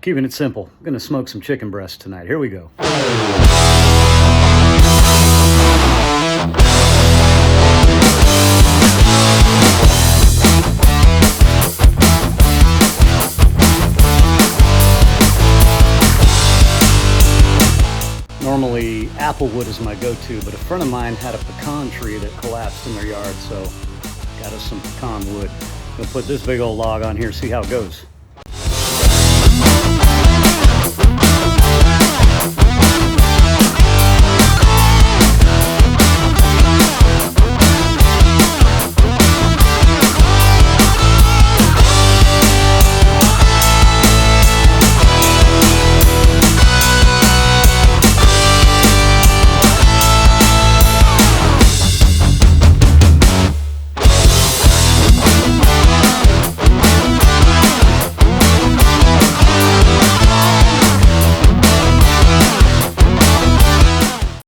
Keeping it simple. I'm gonna smoke some chicken breast tonight. Here we go. Normally, applewood is my go-to, but a friend of mine had a pecan tree that collapsed in their yard, so got us some pecan wood. Gonna put this big old log on here, see how it goes.